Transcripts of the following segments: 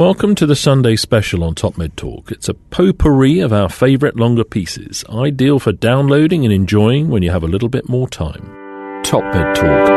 Welcome to the Sunday special on Top Med Talk. It's a potpourri of our favourite longer pieces, ideal for downloading and enjoying when you have a little bit more time. Top Med Talk.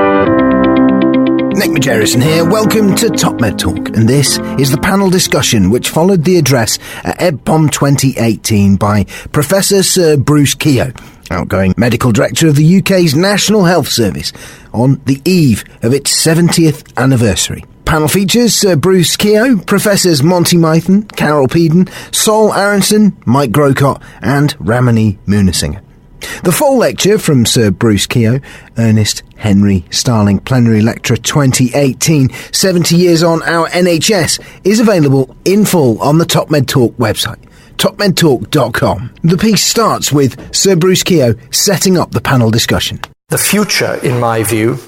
Nick Majerison here. Welcome to Top Med Talk, and this is the panel discussion which followed the address at EBPOM 2018 by Professor Sir Bruce Keogh, outgoing Medical Director of the UK's National Health Service, on the eve of its 70th anniversary. Panel features Sir Bruce Keogh, Professors Monty Mythen, Carol Peden, Sol Aronson, Mike Grocott and Ramani Moonesinghe. The full lecture from Sir Bruce Keogh, Ernest Henry Starling Plenary Lecture 2018, 70 Years on Our NHS, is available in full on the Top Med Talk website, topmedtalk.com. The piece starts with Sir Bruce Keogh setting up the panel discussion. The future, in my view,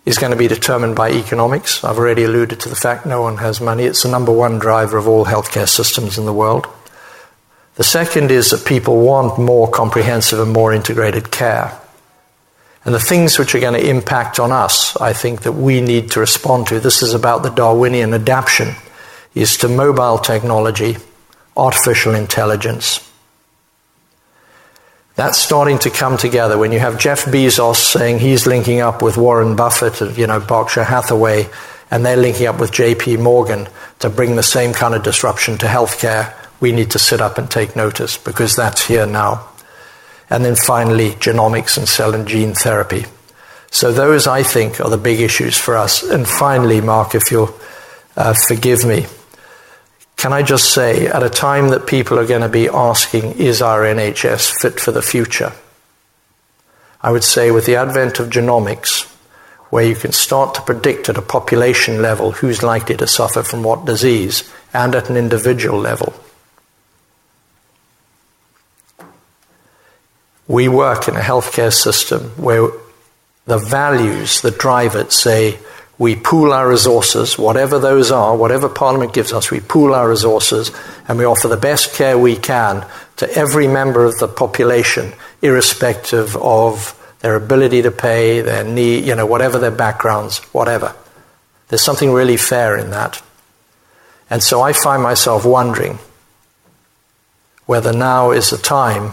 is going to be determined by economics. I've already alluded to the fact no one has money. It's the number one driver of all healthcare systems in the world. The second is that people want more comprehensive and more integrated care. And the things which are going to impact on us, I think that we need to respond to, this is about the Darwinian adaptation, is to mobile technology, artificial intelligence. That's starting to come together. When you have Jeff Bezos saying he's linking up with Warren Buffett of, Berkshire Hathaway, and they're linking up with JP Morgan to bring the same kind of disruption to healthcare, we need to sit up and take notice, because that's here now. And then finally, genomics and cell and gene therapy. So those, I think, are the big issues for us. And finally, Mark, if you'll forgive me, can I just say, at a time that people are going to be asking, is our NHS fit for the future? I would say with the advent of genomics, where you can start to predict at a population level who's likely to suffer from what disease, and at an individual level. We work in a healthcare system where the values that drive it say, we pool our resources, whatever those are, whatever Parliament gives us, we pool our resources and we offer the best care we can to every member of the population, irrespective of their ability to pay, their need, whatever their backgrounds, whatever. There's something really fair in that. And so I find myself wondering whether now is the time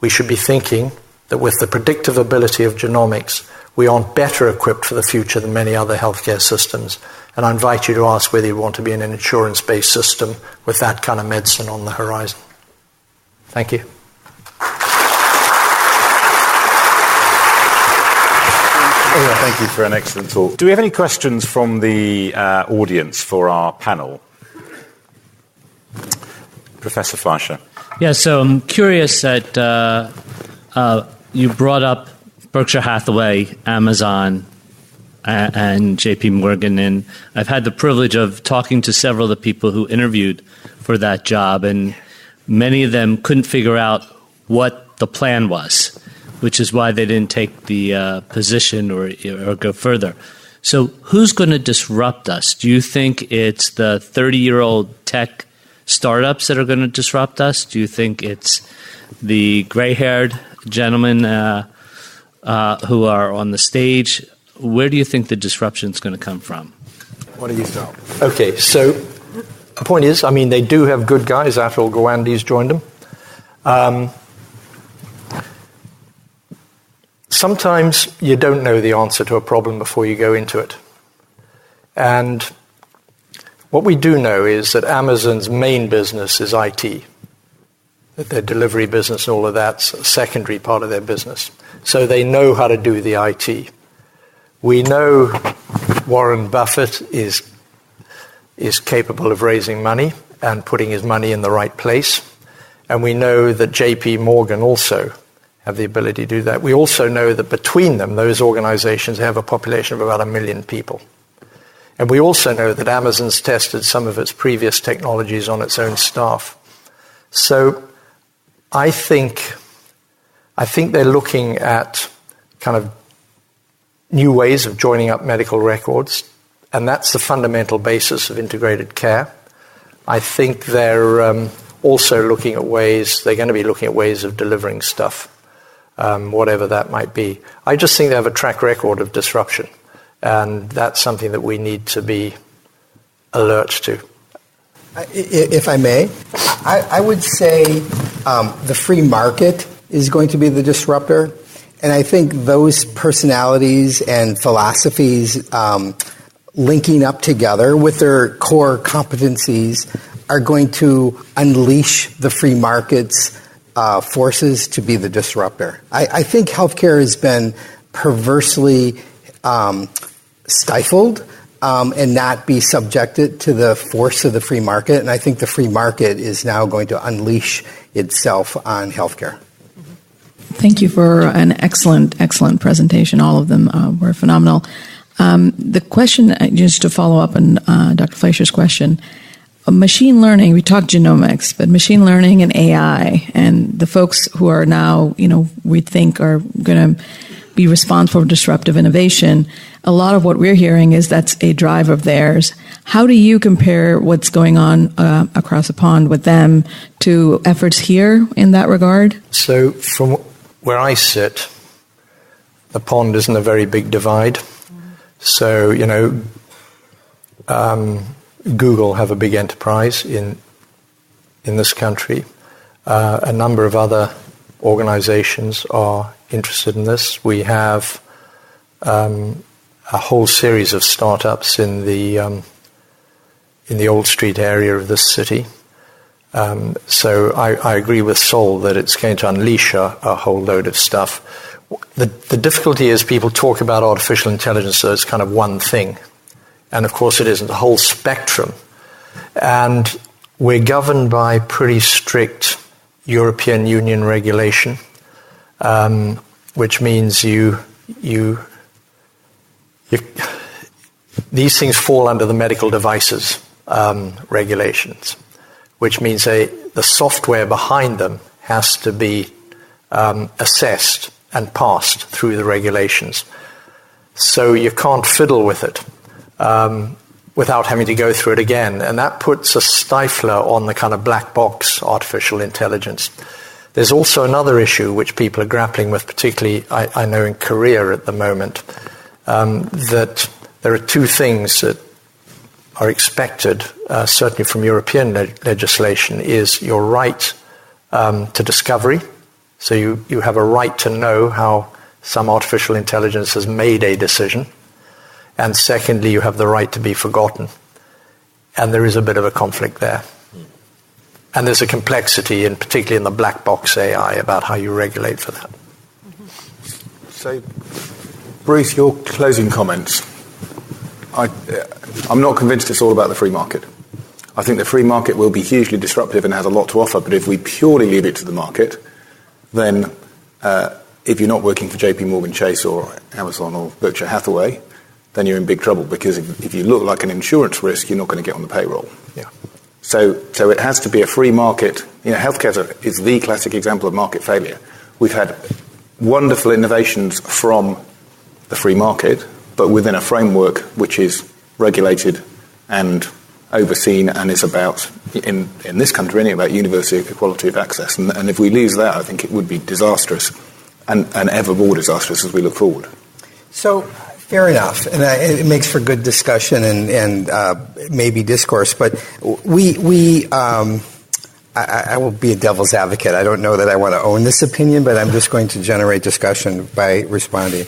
we should be thinking that with the predictive ability of genomics, we aren't better equipped for the future than many other healthcare systems. And I invite you to ask whether you want to be in an insurance-based system with that kind of medicine on the horizon. Thank you. Thank you for an excellent talk. Do we have any questions from the audience for our panel? Professor Fleischer. Yeah, so I'm curious that you brought up Berkshire Hathaway, Amazon, and JP Morgan, and I've had the privilege of talking to several of the people who interviewed for that job, and many of them couldn't figure out what the plan was, which is why they didn't take the position or go further. So who's going to disrupt us? Do you think it's the 30-year-old tech startups that are going to disrupt us? Do you think it's the gray-haired gentlemen who are on the stage? Where do you think the disruption is going to come from? What do you think? Okay, so the point is, they do have good guys. Atul Gawande's joined them. Sometimes you don't know the answer to a problem before you go into it. And what we do know is that Amazon's main business is IT. That their delivery business and all of that's a secondary part of their business. So they know how to do the IT. We know Warren Buffett is capable of raising money and putting his money in the right place. And we know that JP Morgan also have the ability to do that. We also know that between them, those organizations have a population of about 1 million people. And we also know that Amazon's tested some of its previous technologies on its own staff. So I think they're looking at kind of new ways of joining up medical records, and that's the fundamental basis of integrated care. I think they're also looking at ways, they're going to be looking at ways of delivering stuff, whatever that might be. I just think they have a track record of disruption, and that's something that we need to be alert to. If I may, I would say the free market is going to be the disruptor. And I think those personalities and philosophies linking up together with their core competencies are going to unleash the free market's forces to be the disruptor. I think healthcare has been perversely stifled and not be subjected to the force of the free market. And I think the free market is now going to unleash itself on healthcare. Thank you for an excellent presentation. All of them were phenomenal. The question, just to follow up on Dr. Fleischer's question, machine learning, we talked genomics, but machine learning and AI and the folks who are now, we think are going to be responsible for disruptive innovation, a lot of what we're hearing is that's a drive of theirs. How do you compare what's going on across the pond with them to efforts here in that regard? So from where I sit, the pond isn't a very big divide. So, Google have a big enterprise in this country. A number of other organizations are interested in this. We have a whole series of startups in the Old Street area of this city. So I agree with Sol that it's going to unleash a whole load of stuff. The difficulty is people talk about artificial intelligence as kind of one thing. And of course it isn't, a whole spectrum. And we're governed by pretty strict European Union regulation, which means these things fall under the medical devices regulations, which means the software behind them has to be assessed and passed through the regulations. So you can't fiddle with it without having to go through it again. And that puts a stifler on the kind of black box artificial intelligence. There's also another issue which people are grappling with, particularly I know in Korea at the moment, that there are two things that are expected, certainly from European legislation, is your right to discovery. So you have a right to know how some artificial intelligence has made a decision. And secondly, you have the right to be forgotten. And there is a bit of a conflict there. And there's a complexity, and particularly in the black box AI, about how you regulate for that. So, Bruce, your closing comments. I'm not convinced it's all about the free market. I think the free market will be hugely disruptive and has a lot to offer, but if we purely leave it to the market, then if you're not working for JP Morgan Chase or Amazon or Berkshire Hathaway, then you're in big trouble, because if you look like an insurance risk, you're not going to get on the payroll. Yeah. So it has to be a free market. Healthcare is the classic example of market failure. We've had wonderful innovations from the free market, but within a framework which is regulated and overseen and is about, in this country anyway, about universal equality of access. And if we lose that, I think it would be disastrous and ever more disastrous as we look forward. So, fair enough, and it makes for good discussion and maybe discourse. But I will be a devil's advocate. I don't know that I want to own this opinion, but I'm just going to generate discussion by responding.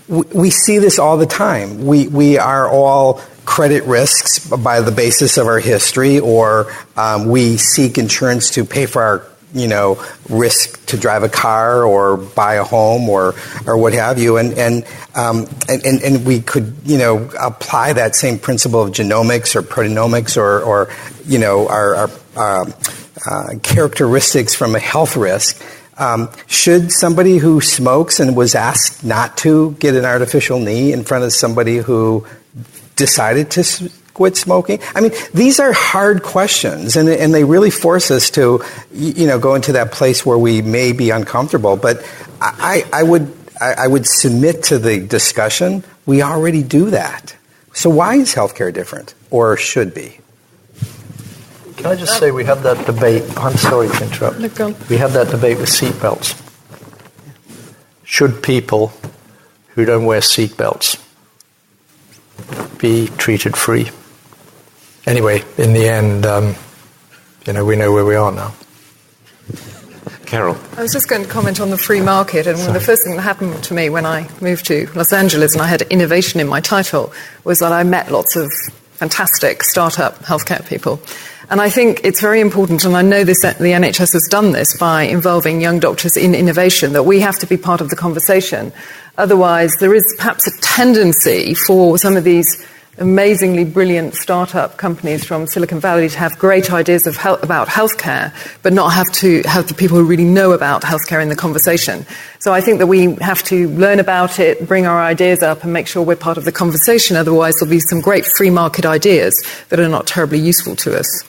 We see this all the time. We are all credit risks by the basis of our history, or we seek insurance to pay for our risk to drive a car or buy a home or what have you, and we could apply that same principle of genomics or proteomics or our characteristics from a health risk. Should somebody who smokes and was asked not to get an artificial knee in front of somebody who decided to quit smoking? I mean, these are hard questions, and they really force us to, go into that place where we may be uncomfortable. But I would submit to the discussion. We already do that. So why is healthcare different, or should be? Can I just say we had that debate? I'm sorry to interrupt. We had that debate with seatbelts. Should people who don't wear seatbelts be treated free? anyway, in the end, we know where we are now. Carol. I was just going to comment on the free market, and the first thing that happened to me when I moved to Los Angeles and I had innovation in my title was that I met lots of fantastic startup healthcare people. And I think it's very important, and I know the NHS has done this by involving young doctors in innovation, that we have to be part of the conversation. Otherwise, there is perhaps a tendency for some of these amazingly brilliant startup companies from Silicon Valley to have great ideas about healthcare, but not have to have the people who really know about healthcare in the conversation. So I think that we have to learn about it, bring our ideas up, and make sure we're part of the conversation. Otherwise, there'll be some great free market ideas that are not terribly useful to us.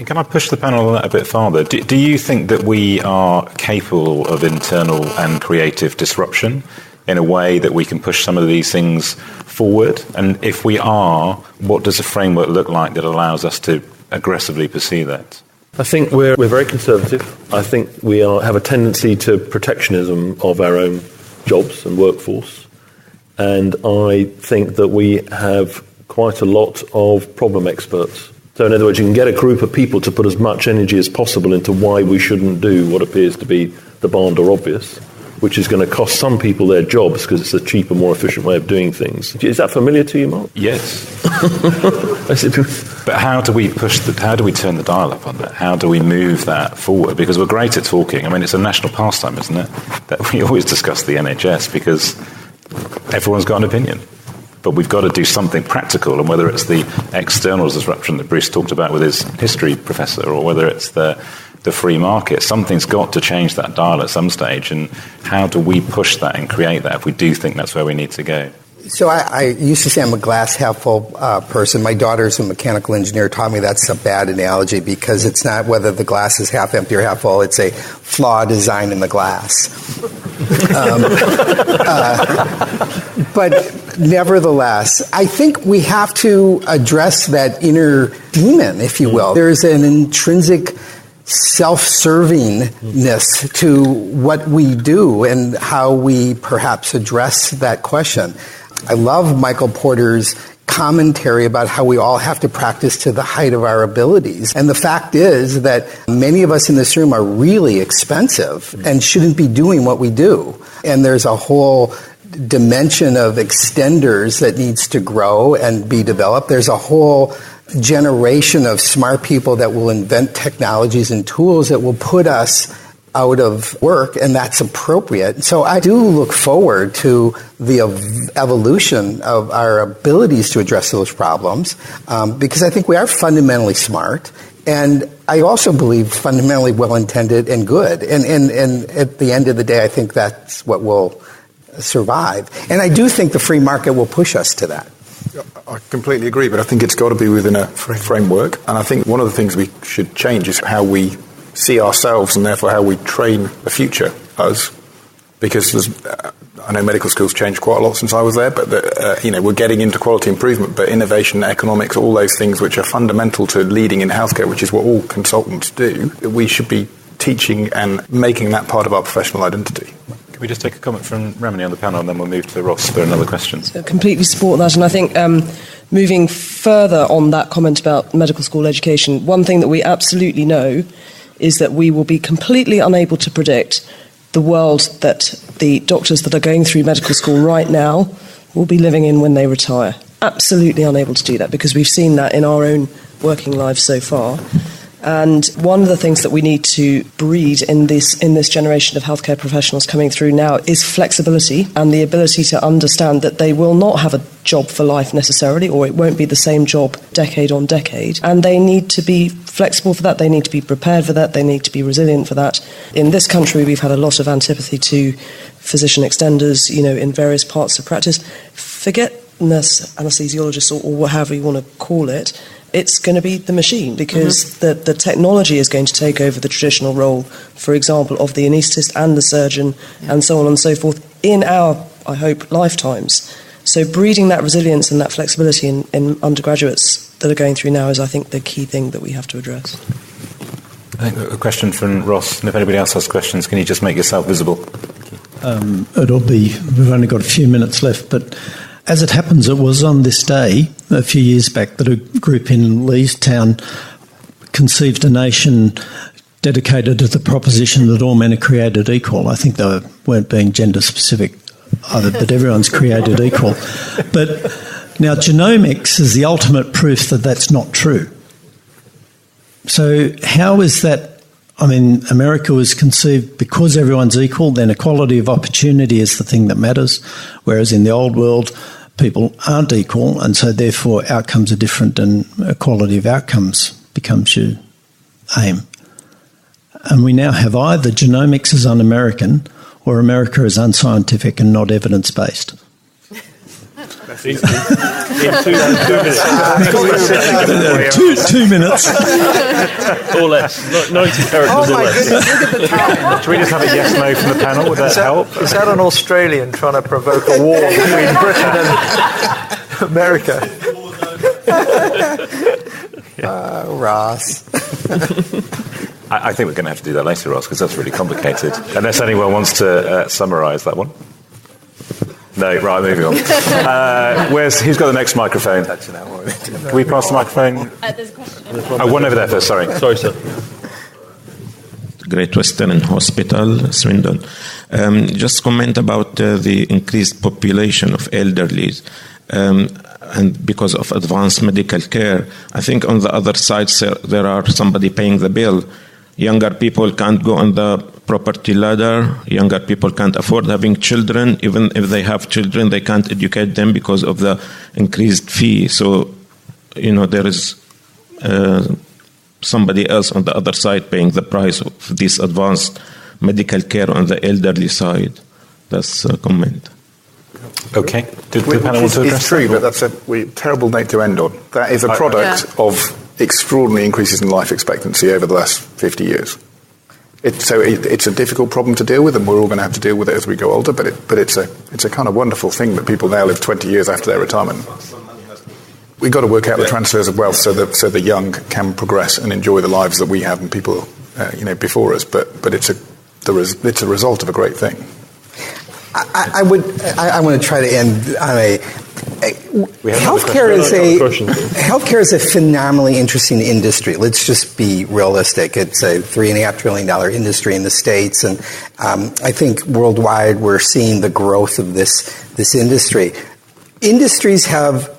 Can I push the panel on that a bit farther? Do you think that we are capable of internal and creative disruption in a way that we can push some of these things forward? And if we are, what does a framework look like that allows us to aggressively pursue that? I think we're very conservative. I think we have a tendency to protectionism of our own jobs and workforce. And I think that we have quite a lot of problem experts. So in other words, you can get a group of people to put as much energy as possible into why we shouldn't do what appears to be the bland or obvious, which is going to cost some people their jobs because it's a cheaper, more efficient way of doing things. Is that familiar to you, Mark? Yes. But how do we how do we turn the dial up on that? How do we move that forward? Because we're great at talking. I mean, it's a national pastime, isn't it? That we always discuss the NHS because everyone's got an opinion. But we've got to do something practical, and whether it's the external disruption that Bruce talked about with his history professor, or whether it's the free market, something's got to change that dial at some stage. And how do we push that and create that if we do think that's where we need to go? So I used to say I'm a glass half full person. My daughter's a mechanical engineer, taught me that's a bad analogy because it's not whether the glass is half empty or half full. It's a flaw design in the glass. But nevertheless, I think we have to address that inner demon, if you will. There's an intrinsic self-servingness to what we do and how we perhaps address that question. I love Michael Porter's commentary about how we all have to practice to the height of our abilities. And the fact is that many of us in this room are really expensive and shouldn't be doing what we do. And there's a whole dimension of extenders that needs to grow and be developed. There's a whole generation of smart people that will invent technologies and tools that will put us out of work, and that's appropriate. So I do look forward to the evolution of our abilities to address those problems because I think we are fundamentally smart, and I also believe fundamentally well-intended and good. And at the end of the day, I think that's what will survive. And I do think the free market will push us to that. I completely agree, but I think it's got to be within a framework. And I think one of the things we should change is how we see ourselves and therefore how we train the future us. Because I know medical schools changed quite a lot since I was there, but we're getting into quality improvement, but innovation, economics, all those things which are fundamental to leading in healthcare, which is what all consultants do, we should be teaching and making that part of our professional identity. Can we just take a comment from Ramani on the panel and then we'll move to Ross for another question? So completely support that, and I think moving further on that comment about medical school education, one thing that we absolutely know is that we will be completely unable to predict the world that the doctors that are going through medical school right now will be living in when they retire. Absolutely unable to do that because we've seen that in our own working lives so far. And one of the things that we need to breed in this generation of healthcare professionals coming through now is flexibility and the ability to understand that they will not have a job for life necessarily, or it won't be the same job decade on decade. And they need to be flexible for that. They need to be prepared for that. They need to be resilient for that. In this country, we've had a lot of antipathy to physician extenders, in various parts of practice. Forget nurse anesthesiologists or whatever you want to call it. It's going to be the machine because the technology is going to take over the traditional role, for example, of the anaesthetist and the surgeon and so on and so forth in our, I hope, lifetimes. So breeding that resilience and that flexibility in undergraduates that are going through now is, I think, the key thing that we have to address. I think a question from Ross, and if anybody else has questions, can you just make yourself visible? We've only got a few minutes left, but as it happens, it was on this day a few years back that a group in Leestown conceived a nation dedicated to the proposition that all men are created equal. I think they weren't being gender specific either, but everyone's created equal. But now genomics is the ultimate proof that that's not true. So how is that? I mean, America was conceived because everyone's equal, then equality of opportunity is the thing that matters, whereas in the old world, people aren't equal, and so therefore outcomes are different and equality of outcomes becomes your aim. And we now have either genomics is un-American or America is unscientific and not evidence-based. In 2 minutes. Or less. 90 characters or less. Look at the time. Should we just have a yes, no from the panel? Would that help? Is that an Australian trying to provoke a war between Britain and America? Ross. I think we're going to have to do that later, Ross, because that's really complicated. Unless anyone wants to summarise that one. No, right, moving on. Who's got the next microphone? Can we pass the microphone? There's a question. One over there first, sorry. Sorry, sir. Great Western Hospital, Swindon. Just comment about the increased population of elderly. And because of advanced medical care, I think on the other side there are somebody paying the bill. Younger people can't go on the property ladder. Younger people can't afford having children. Even if they have children, they can't educate them because of the increased fee. So, there is somebody else on the other side paying the price of this advanced medical care on the elderly side. That's a comment. Okay. Did the panel want to address It's true, that? but that's a terrible note to end on. That is a product of extraordinary increases in life expectancy over the last 50 years. It's a difficult problem to deal with, and we're all going to have to deal with it as we go older, but it's a kind of wonderful thing that people now live 20 years after their retirement. We've got to work out the transfers of wealth so the young can progress and enjoy the lives that we have and people before us, but it's a result of a great thing. I want to try to end on a healthcare is a phenomenally interesting industry. Let's just be realistic. It's a $3.5 trillion industry in the States, and I think worldwide we're seeing the growth of this industry. Industries have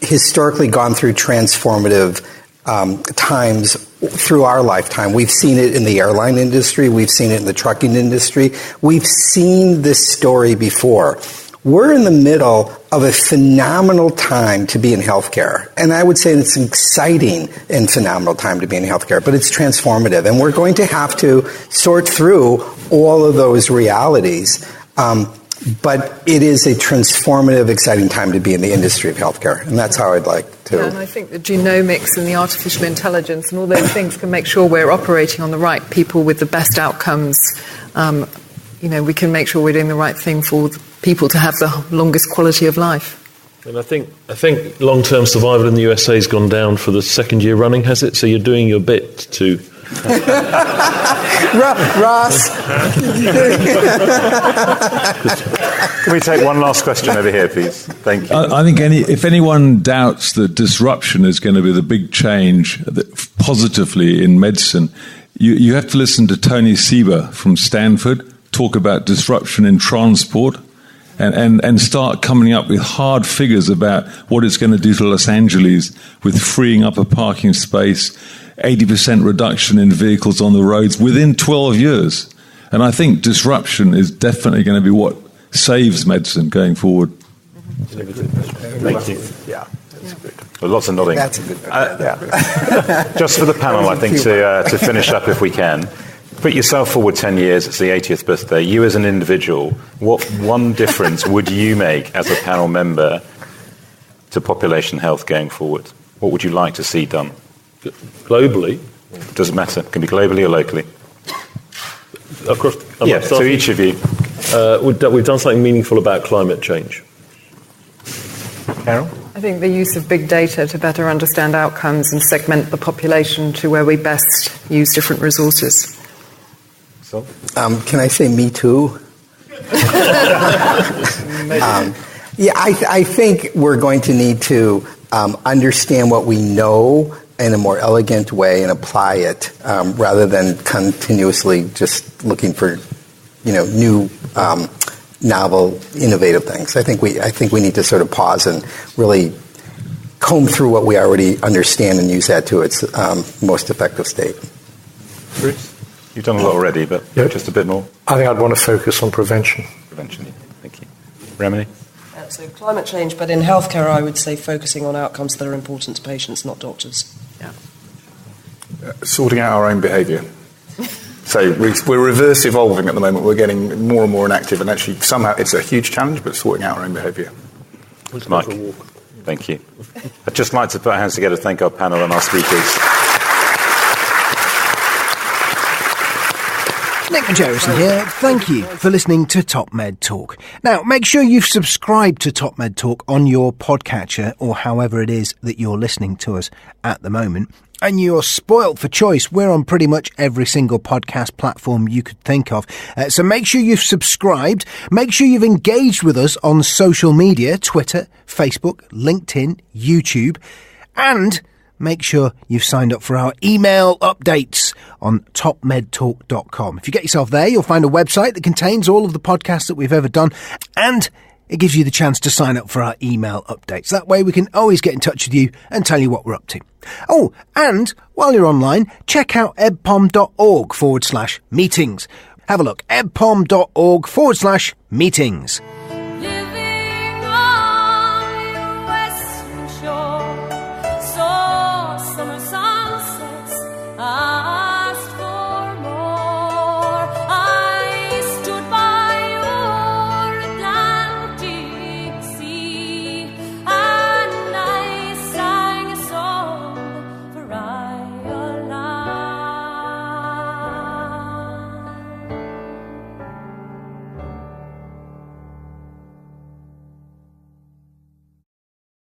historically gone through transformative times through our lifetime. We've seen it in the airline industry. We've seen it in the trucking industry. We've seen this story before. We're in the middle of a phenomenal time to be in healthcare. And I would say it's an exciting and phenomenal time to be in healthcare, but it's transformative. And we're going to have to sort through all of those realities. But it is a transformative, exciting time to be in the industry of healthcare. And that's how I'd like to. Yeah, and I think the genomics and the artificial intelligence and all those things can make sure we're operating on the right people with the best outcomes. We can make sure we're doing the right thing for people to have the longest quality of life. And I think long-term survival in the USA has gone down for the second year running, has it? So you're doing your bit to... Ross. Can we take one last question over here, please? Thank you. I think if anyone doubts that disruption is going to be the big change positively in medicine, you have to listen to Tony Seba from Stanford talk about disruption in transport and start coming up with hard figures about what it's going to do to Los Angeles with freeing up a parking space, 80% reduction in vehicles on the roads within 12 years. And I think disruption is definitely going to be what saves medicine going forward. Thank you. Yeah, that's good. Well, lots of nodding. That's a good Just for the panel, I think, to finish up if we can. Put yourself forward 10 years, it's the 80th birthday. You as an individual, what one difference would you make as a panel member to population health going forward? What would you like to see done? Globally? Doesn't matter. It can be globally or locally. Across, so each of you. We've done something meaningful about climate change. Carol? I think the use of big data to better understand outcomes and segment the population to where we best use different resources. Can I say me too? Yeah, I think we're going to need to understand what we know in a more elegant way and apply it rather than continuously just looking for, new, novel, innovative things. I think we need to sort of pause and really comb through what we already understand and use that to its most effective state. Bruce, you've done a lot already, but just a bit more. I think I'd want to focus on prevention. Prevention, thank you. Ramani? So climate change, but in healthcare, I would say focusing on outcomes that are important to patients, not doctors. Yeah. Sorting out our own behaviour. So we're reverse evolving at the moment. We're getting more and more inactive, and actually somehow it's a huge challenge, but sorting out our own behaviour. Mike, thank you. I'd just like to put our hands together to thank our panel and our speakers. Nick Majerison here. Thank you for listening to Top Med Talk. Now, make sure you've subscribed to Top Med Talk on your podcatcher or however it is that you're listening to us at the moment. And you're spoilt for choice. We're on pretty much every single podcast platform you could think of. So make sure you've subscribed. Make sure you've engaged with us on social media, Twitter, Facebook, LinkedIn, YouTube. And make sure you've signed up for our email updates on topmedtalk.com. If you get yourself there, you'll find a website that contains all of the podcasts that we've ever done, and it gives you the chance to sign up for our email updates. That way we can always get in touch with you and tell you what we're up to. Oh, and while you're online, check out ebpom.org/meetings. Have a look, ebpom.org/meetings.